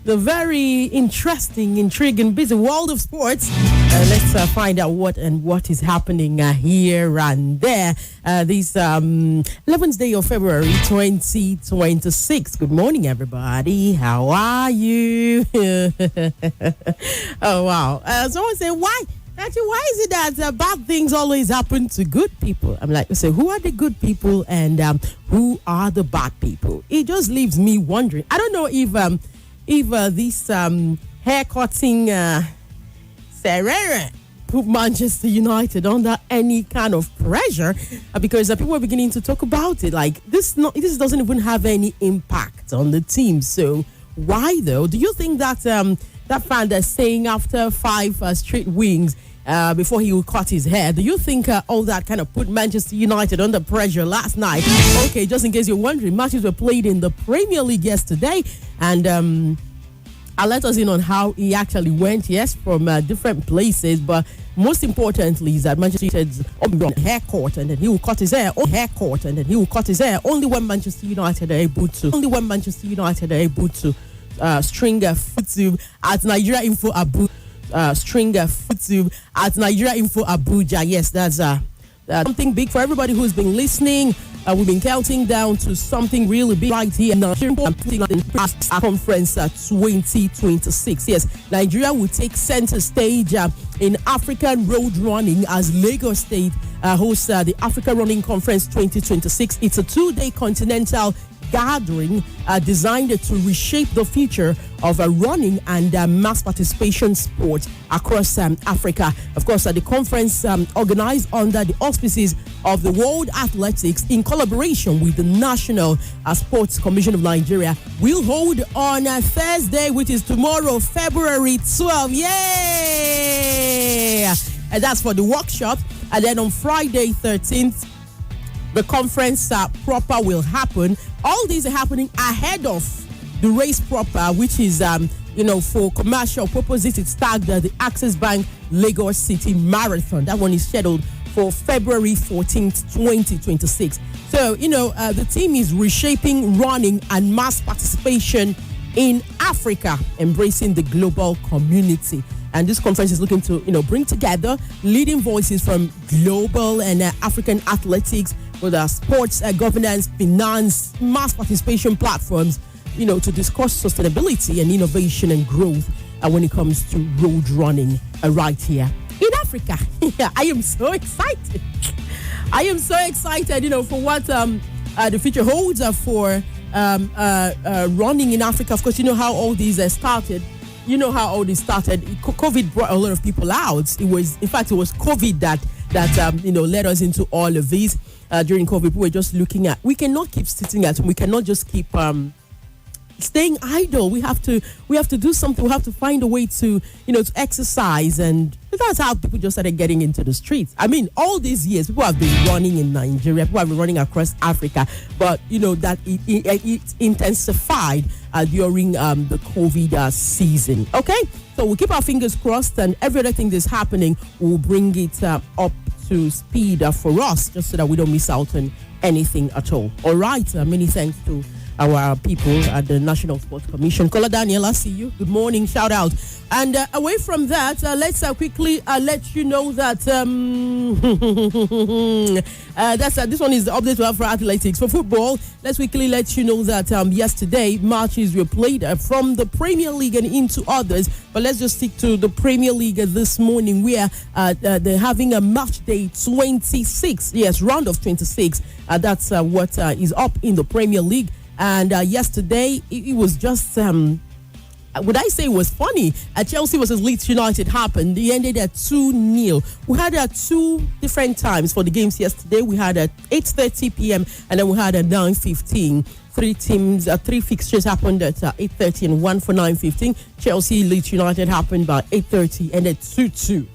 the very interesting, intriguing, busy world of sports. Let's find out what is happening here and there. This 11th day of February 2026. Good morning, everybody. How are you? Oh, wow. Someone say, why? Actually, why is it that bad things always happen to good people? I'm like, so who are the good people and who are the bad people? It just leaves me wondering. I don't know if this haircutting Serere put Manchester United under any kind of pressure because people are beginning to talk about it. Like this doesn't even have any impact on the team. So why though? Do you think that that fan that's saying after 5 straight wins before he will cut his hair, do you think all that kind of put Manchester United under pressure last night? Okay, just in case you're wondering, matches were played in the Premier League yesterday, and I'll let us in on how he actually went, yes, from different places, but most importantly is that Manchester United's haircut, and then he will cut his hair, only when Manchester United are able to string a footsie at Nigeria Info Abuja. Yes, that's something big for everybody who's been listening. We've been counting down to something really big right here in Nigeria Conference 2026. Yes, Nigeria will take center stage in African road running as Lagos State hosts the Africa Running Conference 2026. It's a 2-day continental gathering designed to reshape the future of running and mass participation sport across Africa. Of course, the conference organized under the auspices of the World Athletics in collaboration with the National Sports Commission of Nigeria will hold on Thursday, which is tomorrow, February 12th. Yay! And that's for the workshop. And then on Friday 13th, the conference proper will happen. All these are happening ahead of the race proper, which is, for commercial purposes, it's tagged the Access Bank Lagos City Marathon. That one is scheduled for February 14th, 2026. So, the team is reshaping running and mass participation in Africa, embracing the global community. And this conference is looking to, bring together leading voices from global and African athletics, with sports governance, finance, mass participation platforms, to discuss sustainability and innovation and growth when it comes to road running right here in Africa. I am so excited. For what the future holds for running in Africa. Of course, you know how all these started. COVID brought a lot of people out. It was COVID that led us into all of these. During COVID, we were just looking at, we cannot keep sitting at home. We cannot just keep staying idle. We have to do something. We have to find a way to exercise, and that's how people just started getting into the streets. I mean, all these years, people have been running in Nigeria, people have been running across Africa, but that it intensified during the COVID season. Okay, so we'll keep our fingers crossed, and every other thing that's happening, we'll bring it up to speed for us, just so that we don't miss out on anything at all. All right, many thanks to our people at the National Sports Commission. Kola Daniel, I see you. Good morning, shout out. And away from that, let's quickly let you know that this one is the update we have for athletics. For football, let's quickly let you know that yesterday matches were played from the Premier League and into others. But let's just stick to the Premier League this morning, where they're having a match day 26. Yes, round of 26. That's what is up in the Premier League. And yesterday, it was just, would I say it was funny? Chelsea versus Leeds United happened. They ended at 2-0. We had 2 different times for the games yesterday. We had at 8:30 p.m. and then we had at 9:15. 3 fixtures happened at 8:30 and one for 9:15. Chelsea Leeds United happened by 8:30 and at 2-2.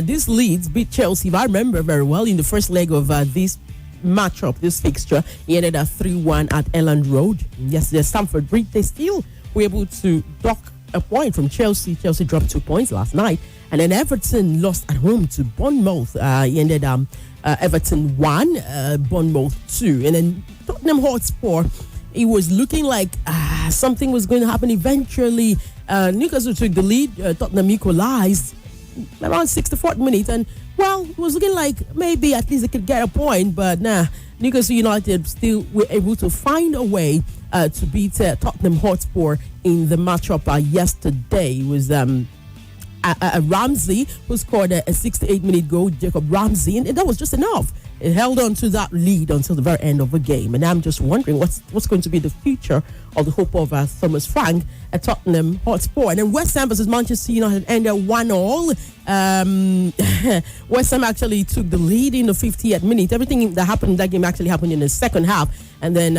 This Leeds beat Chelsea, if I remember very well, in the first leg of this matchup, this fixture. He ended at 3-1 at Elland Road. Yesterday, Stamford Bridge, they still were able to dock a point from Chelsea. Chelsea dropped 2 points last night. And then Everton lost at home to Bournemouth. He ended Everton 1, Bournemouth 2. And then Tottenham Hotspur, it was looking like something was going to happen eventually. Newcastle took the lead. Tottenham equalized around 64th minute, and well, it was looking like maybe at least they could get a point, but nah. Newcastle United still were able to find a way to beat Tottenham Hotspur in the matchup yesterday. It was Ramsey who scored a 68-minute goal, Jacob Ramsey, and that was just enough. It held on to that lead until the very end of the game, and I'm just wondering what's going to be the future of the hope of Thomas Frank at Tottenham Hotspur. And then West Ham versus Manchester United ended 1-1. West Ham actually took the lead in the 50th minute. Everything that happened in that game actually happened in the second half. And then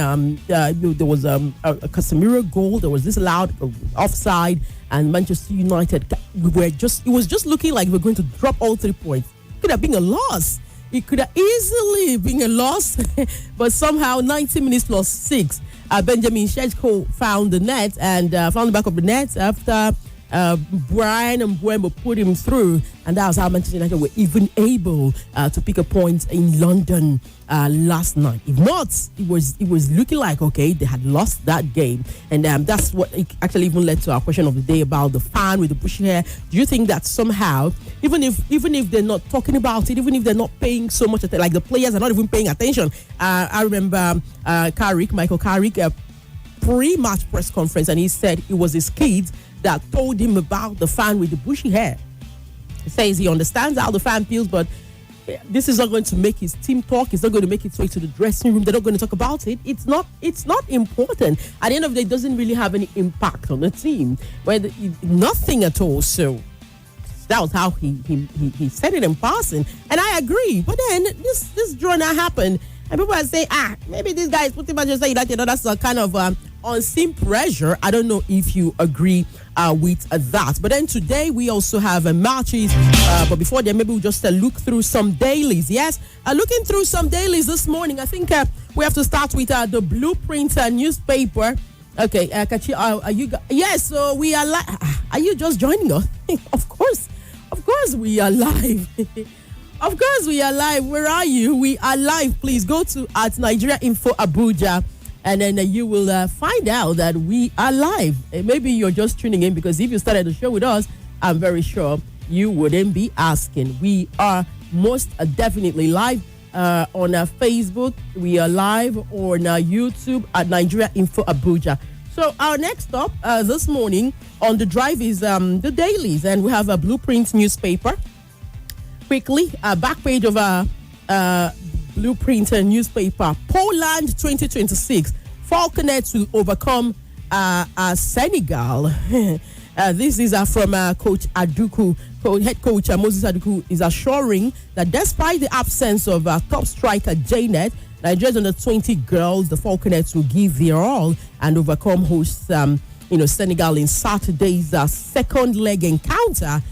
there was a Casemiro goal. There was this loud offside, and Manchester United it was just looking like we were going to drop all 3 points. It could have been a loss. It could have easily been a loss, but somehow 90 minutes plus 6. Benjamin Sheshko found the net and found the back of the net after Brian and Mbeumo put him through, and that was how Manchester United were even able to pick a point in London last night. If not, it was looking like, okay, they had lost that game, and that's what it actually even led to our question of the day about the fan with the bushy hair. Do you think that somehow, even if they're not talking about it, even if they're not paying so much attention, like the players are not even paying attention? I remember Michael Carrick, pre-match press conference, and he said it was his kids that told him about the fan with the bushy hair. He says he understands how the fan feels, but this is not going to make his team talk. It's not going to make its way to the dressing room. They're not going to talk about it. It's not important. At the end of the day, it doesn't really have any impact on the team. Nothing at all. So that was how he said it in passing. And I agree. But then this draw now happened. And people are saying, maybe this guy is putting Manchester United. That's a kind of unseen pressure. I don't know if you agree with that. But then today we also have matches. But before then, maybe we'll just look through some dailies. Yes, looking through some dailies this morning. I think we have to start with the Blueprint newspaper. Okay, Kachi, are you? Yes, so we are live. Are you just joining us? Of course, we are live. Of course, we are live. Where are you? We are live. Please go to at Nigeria Info Abuja, and then you will find out that we are live. And maybe you're just tuning in because if you started the show with us, I'm very sure you wouldn't be asking. We are most definitely live on Facebook. We are live on YouTube at Nigeria Info Abuja. So our next stop this morning on the drive is the dailies, and we have a Blueprint newspaper. Quickly, back page of a Blueprint newspaper. Poland 2026. Falconets will overcome Senegal. This is from Coach Aduku. Head coach Moses Aduku is assuring that despite the absence of top striker Janet, Nigeria's under 20 girls, the Falconets will give their all and overcome hosts Senegal in Saturday's second leg encounter.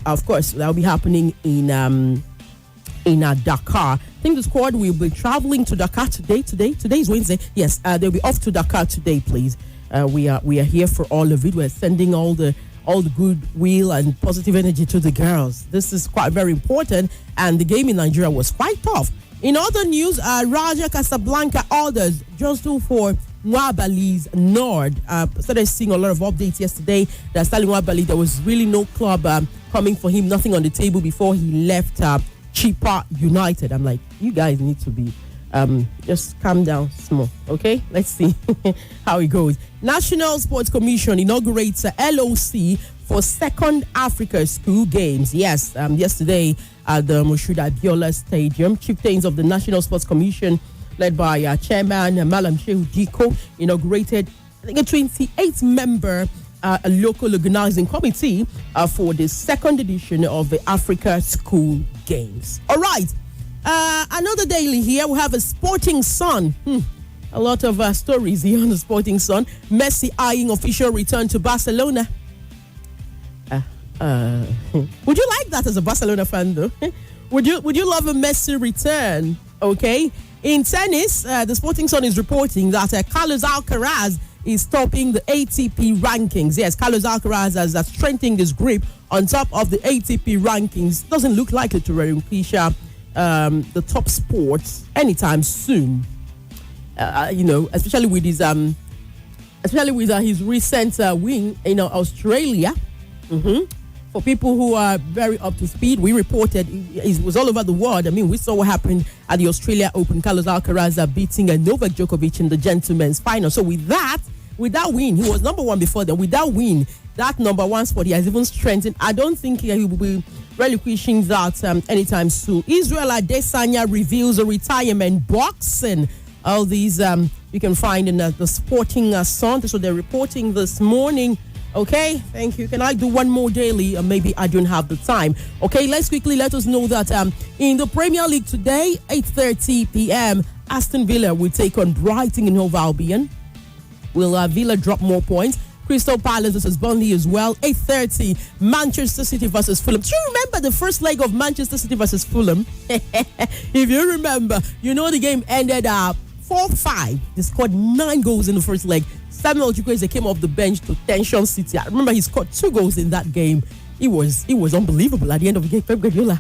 Of course, that will be happening in Dakar. I think the squad will be traveling to Dakar today. Today is Wednesday. Yes, they'll be off to Dakar today. Please, we are here for all of it. We're sending all the goodwill and positive energy to the girls. This is quite very important. And the game in Nigeria was quite tough. In other news, Raja Casablanca orders just for Nwabali's Nord. Started seeing a lot of updates yesterday that Sterling Nwabali, there was really no club coming for him, nothing on the table before he left Chippa United. I'm like, you guys need to be just calm down small, okay? Let's see how it goes. National Sports Commission inaugurates a LOC for Second Africa School Games. Yes, yesterday at the Moshood Abiola Stadium, chieftains of the National Sports Commission led by Chairman Malam Shehu Diko, inaugurated, I think, a 28-member local organizing committee for the second edition of the Africa School Games. All right, another daily here. We have a Sporting Sun. A lot of stories here on the Sporting Sun. Messi eyeing official return to Barcelona. Would you like that as a Barcelona fan, though? Would you love a Messi return? Okay. In tennis, the Sporting Sun is reporting that Carlos Alcaraz is topping the ATP rankings. Yes, Carlos Alcaraz has strengthened his grip on top of the ATP rankings. Doesn't look likely to relinquish the top sport anytime soon. Especially with his especially with his recent win in Australia. For people who are very up to speed, we reported it was all over the world. I mean, we saw what happened at the Australia Open. Carlos Alcaraz beating Novak Djokovic in the gentleman's final. So with that win, he was number one before then. With that win, that number one spot, he has even strengthened. I don't think he will be relinquishing that anytime soon. Israel Adesanya reveals a retirement boxing. All these you can find in the Sporting Sun. So they're reporting this morning. Okay, thank you. Can I do one more daily? Maybe I don't have the time. Okay, let's quickly let us know that in the Premier League today, 8:30 p.m., Aston Villa will take on Brighton and Hove Albion. Will Villa drop more points? Crystal Palace versus Burnley as well. 8:30, Manchester City versus Fulham. Do you remember the first leg of Manchester City versus Fulham? If you remember, you know the game ended up 4-5. They scored 9 goals in the first leg. Samuel Chukwueze came off the bench to tension City. I remember he scored 2 goals in that game. It was unbelievable at the end of the game. Pep Guardiola,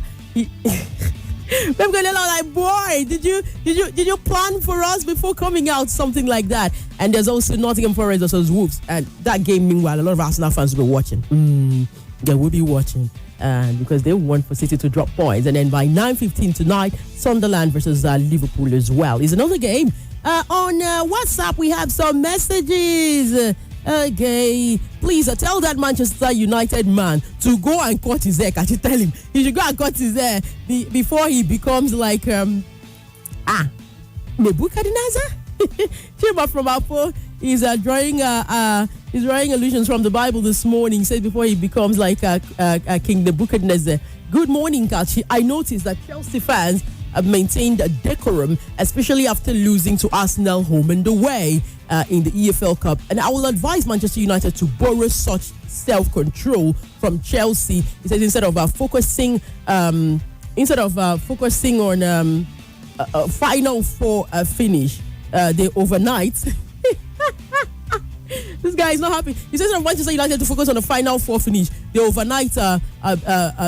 like, boy, did you plan for us before coming out something like that? And there's also Nottingham Forest versus Wolves, and that game. Meanwhile, a lot of Arsenal fans will be watching. They will be watching, because they want for City to drop points. And then by 9:15 tonight, Sunderland versus Liverpool as well is another game. On WhatsApp, we have some messages. Okay, please tell that Manchester United man to go and cut his hair. Can't you tell him he should go and cut his hair before he becomes like Nebuchadnezzar? Chima from Apple is drawing allusions from the Bible this morning. He said before he becomes like King Nebuchadnezzar. Good morning, Kachi. I noticed that Chelsea fans have maintained a decorum, especially after losing to Arsenal home and away in the EFL Cup. And I will advise Manchester United to borrow such self-control from Chelsea. He said instead of focusing on a Final Four finish, they overnight. This guy is not happy. He says that Manchester United to focus on the Final Four finish. They overnight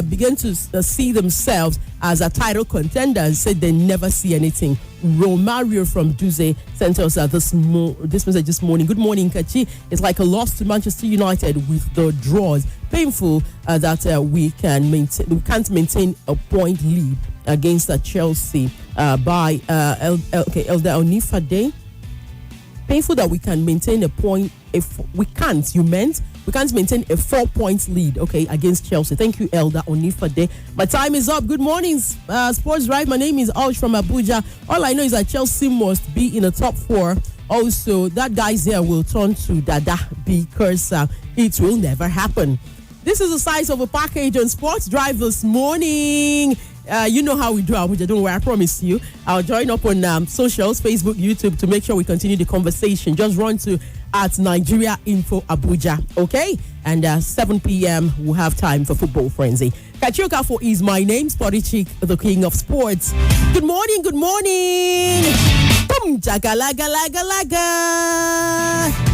begin to see themselves as a title contender and said they never see anything. Romario from Duze sent us this message this morning. Good morning, Kachi. It's like a loss to Manchester United with the draws. Painful that we can't maintain a point lead against Chelsea by Elder Onifade. Painful that we can maintain a point. If we can't maintain a 4-point lead, okay, against Chelsea. Thank you, Elder Onifade. My time is up. Good morning, Sports Drive. My name is Alj from Abuja. All I know is that Chelsea must be in the top 4. Also, that guys here will turn to Dada because it will never happen. This is the size of a package on Sports Drive this morning. You know how we do Abuja, don't worry, I promise you. I'll join up on socials, Facebook, YouTube, to make sure we continue the conversation. Just run to @Nigeria Info Abuja, okay? And 7 p.m. we'll have time for Football Frenzy. Kachi Okafo is my name, Sporty Chick, the king of sports. Good morning, good morning. Boom, jaga laga laga laga.